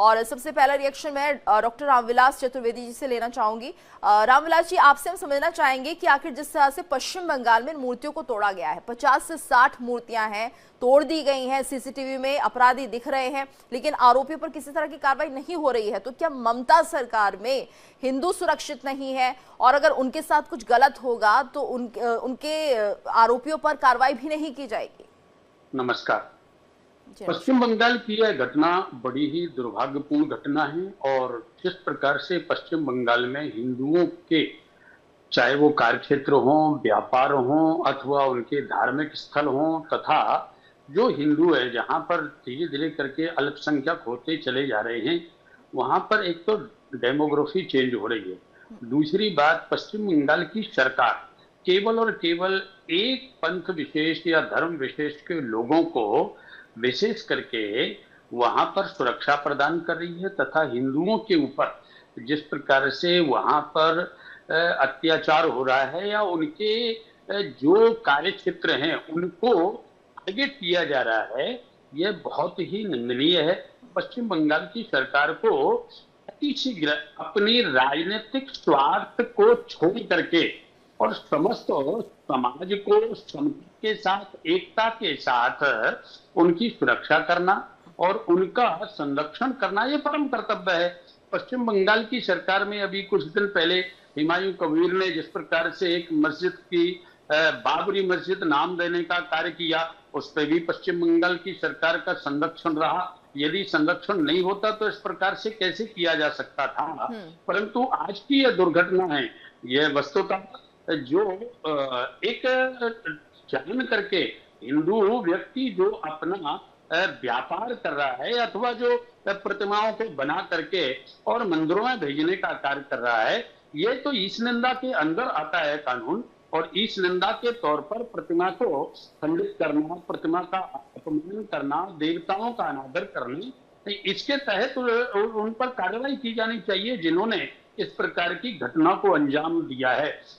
और सबसे पहला रिएक्शन मैं डॉक्टर रामविलास चतुर्वेदी जी से लेना चाहूंगी। रामविलास जी, आपसे हम समझना चाहेंगे कि आखिर जिस तरह से पश्चिम बंगाल में मूर्तियों को तोड़ा गया है, 50 से 60 मूर्तियां हैं, तोड़ दी गई हैं, सीसीटीवी में अपराधी दिख रहे हैं, लेकिन आरोपियों पर किसी तरह की कार्रवाई नहीं हो रही है, तो क्या ममता सरकार में हिंदू सुरक्षित नहीं है? और अगर उनके साथ कुछ गलत होगा तो उनके आरोपियों पर कार्रवाई भी नहीं की जाएगी? नमस्कार। पश्चिम बंगाल की यह घटना बड़ी ही दुर्भाग्यपूर्ण घटना है और जिस प्रकार से पश्चिम बंगाल में हिंदुओं के, चाहे वो कार्यक्षेत्र हो, व्यापार हो अथवा उनके धार्मिक स्थल हो, तथा जो हिंदू है जहां पर धीरे धीरे करके अल्पसंख्यक होते चले जा रहे हैं, वहां पर एक तो डेमोग्राफी चेंज हो रही है। दूसरी बात, पश्चिम बंगाल की सरकार केवल और केवल एक पंथ विशेष या धर्म विशेष के लोगों को विशेष करके वहां पर सुरक्षा प्रदान कर रही है, तथा हिंदुओं के ऊपर जिस प्रकार से वहां पर अत्याचार हो रहा है या उनके जो कार्य क्षेत्र हैं उनको टारगेट किया जा रहा है, यह बहुत ही निंदनीय है। पश्चिम बंगाल की सरकार को अतिशीघ्र अपनी राजनीतिक स्वार्थ को छोड़ करके और समस्त समाज को समता के साथ, एकता के साथ उनकी सुरक्षा करना और उनका संरक्षण करना ये परम कर्तव्य है। पश्चिम बंगाल की सरकार में अभी कुछ दिन पहले हुमायूं कबीर ने जिस प्रकार से एक मस्जिद की बाबरी मस्जिद नाम देने का कार्य किया, उस पर भी पश्चिम बंगाल की सरकार का संरक्षण रहा। यदि संरक्षण नहीं होता तो इस प्रकार से कैसे किया जा सकता था। परंतु आज की यह दुर्घटना है, यह वस्तुतः जो एक जान करके हिंदू व्यक्ति जो अपना व्यापार कर रहा है अथवा जो प्रतिमाओं को बना करके और मंदिरों में भेजने का कार्य कर रहा है, ये तो ईश निंदा के अंदर आता है कानून। और ईश निंदा के तौर पर प्रतिमा को खंडित करना, प्रतिमा का अपमान करना, देवताओं का अनादर करना, इसके तहत उन पर कार्रवाई की जानी चाहिए जिन्होंने इस प्रकार की घटना को अंजाम दिया है।